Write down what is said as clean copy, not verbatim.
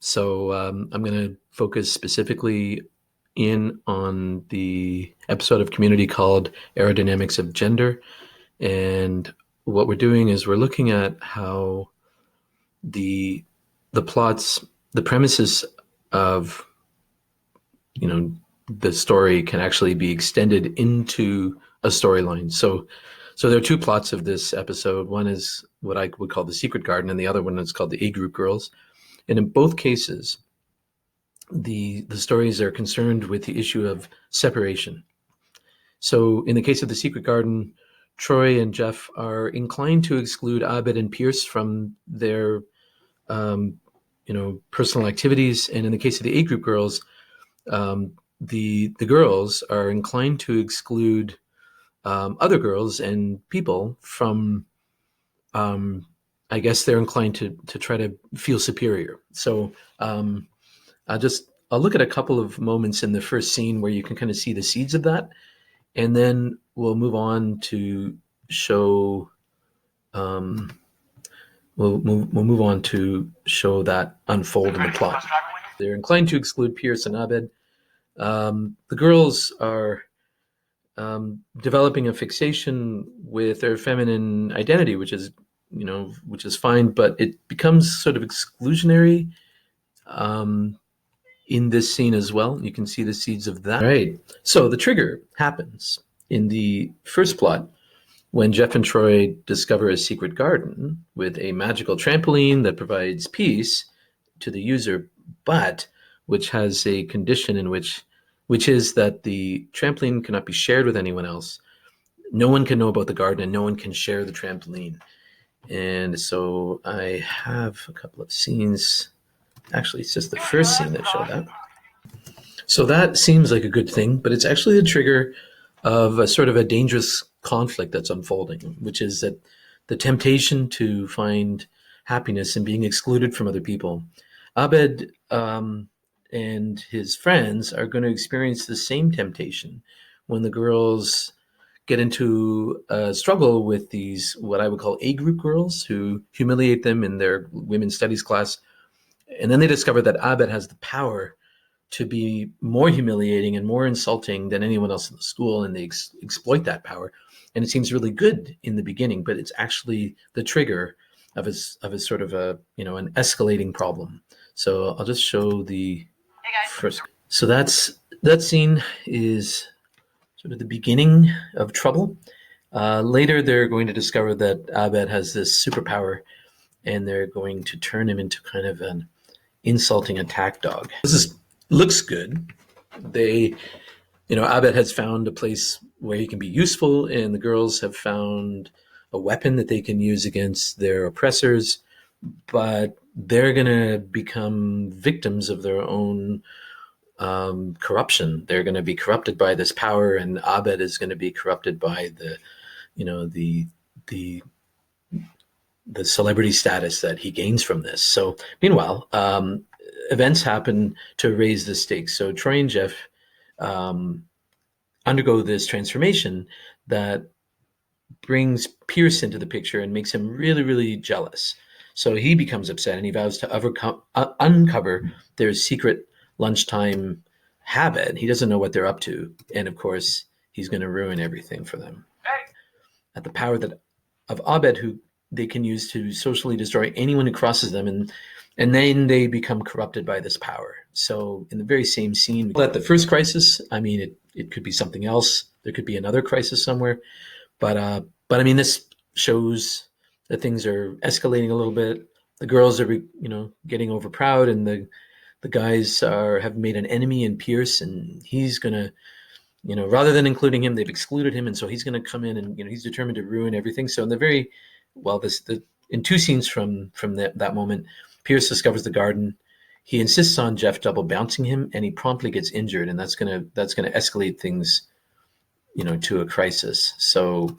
So I'm going to focus specifically in on the episode of Community called Aerodynamics of Gender. And what we're doing is we're looking at how the plots, the premises of, the story can actually be extended into a storyline. So there are two plots of this episode. One is what I would call the Secret Garden, and the other one is called the A Group Girls. And in both cases, the stories are concerned with the issue of separation. So in the case of the Secret Garden, Troy and Jeff are inclined to exclude Abed and Pierce from their personal activities. And in the case of the A Group Girls, the girls are inclined to exclude other girls and people from, I guess they're inclined to try to feel superior. So I'll look at a couple of moments in the first scene where you can kind of see the seeds of that, and then we'll move on to show we'll move on to show that unfold in the plot. They're inclined to exclude Pierce and Abed. The girls are developing a fixation with their feminine identity, which is fine, but it becomes sort of exclusionary in this scene as well. You can see the seeds of that. All right. So the trigger happens in the first plot when Jeff and Troy discover a secret garden with a magical trampoline that provides peace to the user, but which has a condition in which is that the trampoline cannot be shared with anyone else. No one can know about the garden, and no one can share the trampoline. And so I have a couple of scenes. Actually, it's just the first scene that showed that. So that seems like a good thing, but it's actually the trigger of a sort of a dangerous conflict that's unfolding, which is that the temptation to find happiness in being excluded from other people. Abed and his friends are going to experience the same temptation when the girls get into a struggle with these, what I would call A group girls, who humiliate them in their women's studies class. And then they discover that Abed has the power to be more humiliating and more insulting than anyone else in the school, and they exploit that power. And it seems really good in the beginning, but it's actually the trigger of his sort of an escalating problem. So I'll just show the first. So that scene is sort of the beginning of trouble. Later, they're going to discover that Abed has this superpower, and they're going to turn him into kind of an insulting attack dog. Looks good. Abed has found a place where he can be useful, and the girls have found a weapon that they can use against their oppressors, but they're going to become victims of their own corruption. They're going to be corrupted by this power, and Abed is going to be corrupted by the celebrity status that he gains from this. So meanwhile, events happen to raise the stakes. So Troy and Jeff undergo this transformation that brings Pierce into the picture and makes him really, really jealous. So he becomes upset, and he vows to uncover their secret lunchtime habit. He doesn't know what they're up to. And of course, he's going to ruin everything for them. At the power of Abed, who they can use to socially destroy anyone who crosses them, and then they become corrupted by this power. So in the very same scene, at the first crisis, it could be something else. There could be another crisis somewhere. But this shows that things are escalating a little bit. The girls are, getting overproud, and the guys have made an enemy in Pierce, and he's going to, rather than including him, they've excluded him. And so he's going to come in and, he's determined to ruin everything. So in two scenes from that moment, Pierce discovers the garden. He insists on Jeff double bouncing him, and he promptly gets injured, and that's gonna escalate things, to a crisis. So